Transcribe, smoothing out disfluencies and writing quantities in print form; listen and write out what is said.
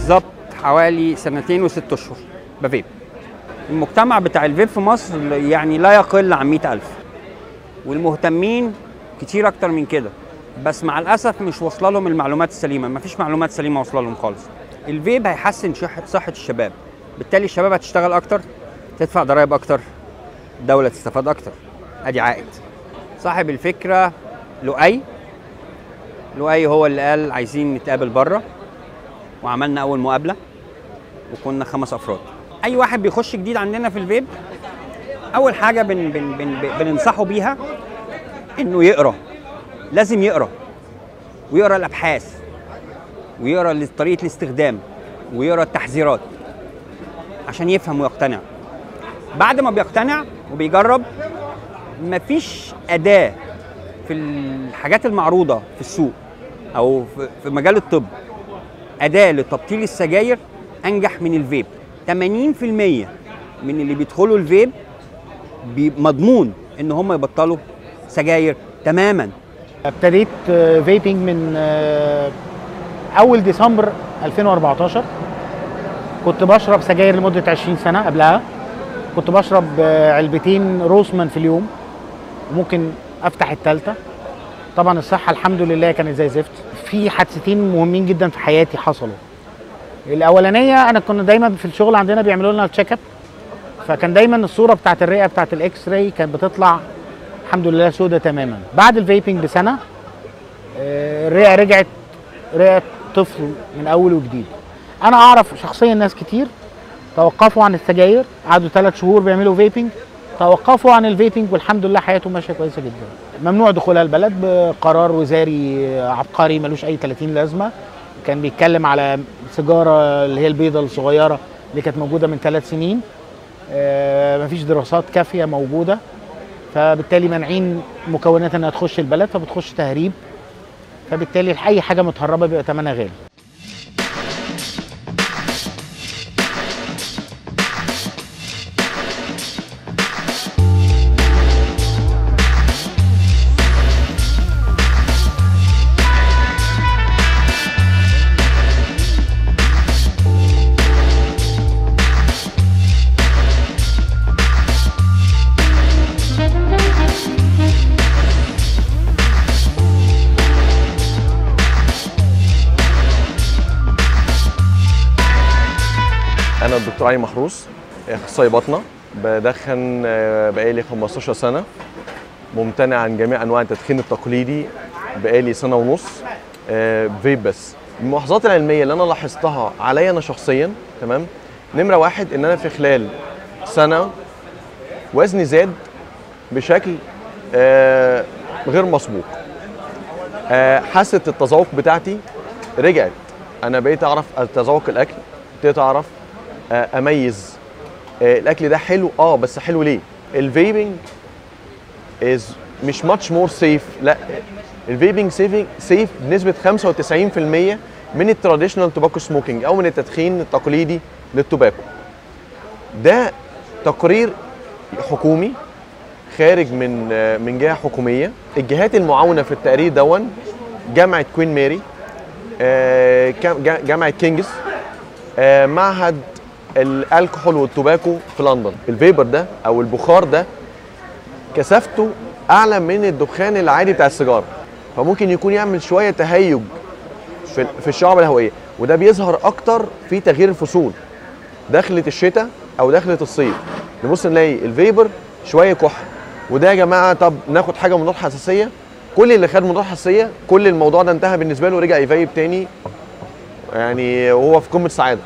بالظبط حوالي 2 و6 اشهر بفيب. المجتمع بتاع الفيب في مصر يعني لا يقل عن 100,000، والمهتمين كتير اكتر من كده، بس مع الاسف مش واصله لهم المعلومات السليمه، مفيش معلومات سليمه واصله لهم خالص. الفيب هيحسن صحه الشباب، بالتالي الشباب هتشتغل اكتر، تدفع ضرائب اكتر، الدوله تستفاد اكتر، ادي عائد. صاحب الفكره لؤي هو اللي قال عايزين نتقابل بره، وعملنا اول مقابله وكنا 5 افراد. اي واحد بيخش جديد عندنا في الفيب اول حاجه بننصحه بيها انه يقرا، لازم يقرا، ويقرا الابحاث، ويقرا طريقه الاستخدام، ويقرا التحذيرات عشان يفهم ويقتنع. بعد ما بيقتنع وبيجرب، مفيش اداه في الحاجات المعروضه في السوق او في مجال الطب اداه لتبطيل السجاير انجح من الفيب. 80% من اللي بيدخلوا الفيب مضمون ان هم يبطلوا سجاير تماما. ابتديت فيبنج من اول ديسمبر 2014. كنت بشرب سجاير لمده 20 سنه. قبلها كنت بشرب علبتين روسمان في اليوم، وممكن افتح الثالثه. طبعا الصحه الحمد لله كانت زي زفت. في حادثتين مهمين جدا في حياتي حصلوا. الاولانيه، انا كنا دايما في الشغل عندنا بيعملوا لنا التشيك اب، فكان دايما الصوره بتاعت الرئه بتاعت الاكس راي كانت بتطلع الحمد لله سودة تماما. بعد الفيبنج بسنه الرئه رجعت رئه طفل من اول وجديد. انا اعرف شخصيا ناس كتير توقفوا عن السجاير، قعدوا 3 شهور بيعملوا فيبنج، توقفوا عن الفيبنج والحمد لله حياتهم ماشيه كويسه جدا. ممنوع دخولها البلد بقرار وزاري عبقري ملوش اي 30 لازمه. كان بيتكلم على سيجاره اللي هي البيضه الصغيره اللي كانت موجوده من 3 سنين. مفيش دراسات كافيه موجوده، فبالتالي مانعين مكونات انها تخش البلد، فبتخش تهريب، فبالتالي اي حاجه متهربه بيبقى ثمنها غالي. أنا الدكتور علي محروس، أخصائي باطنة، بدخن بقالي 15 سنة، ممتنع عن جميع أنواع التدخين التقليدي بقالي 1.5 سنة فيب بس. الملاحظات العلمية اللي أنا لاحظتها عليا أنا شخصيا، تمام، نمرة 1 إن أنا في خلال سنة وزني زاد بشكل غير مسبوق. حاسة التذوق بتاعتي رجعت، أنا بقيت أعرف أتذوق الأكل، بقيت أعرف اميز الاكل ده حلو بس حلو ليه. الفيبنج مش ماتش مور سيف، لا، الفيبنج سيف بنسبه 95% من التراديشنال توباكو سموكينج او من التدخين التقليدي للتوباكو. ده تقرير حكومي خارج من جهه حكوميه. الجهات المعاونه في التقرير دون جامعه كوين ماري، جامعه كينجز، معهد الالكحول والتوباكو في لندن. الفيبر ده او البخار ده كثافته اعلى من الدخان العادي بتاع السيجاره، فممكن يكون يعمل شويه تهيج في الشعب الهوائيه، وده بيظهر اكتر في تغيير الفصول. دخلت الشتاء او دخلت الصيف نبص نلاقي الفيبر شويه كحه، وده يا جماعه طب ناخد حاجه مضاد حساسيه. كل اللي خد مضاد حساسيه كل الموضوع ده انتهى بالنسبه له، رجع يفيب تاني يعني وهو في قمه السعاده.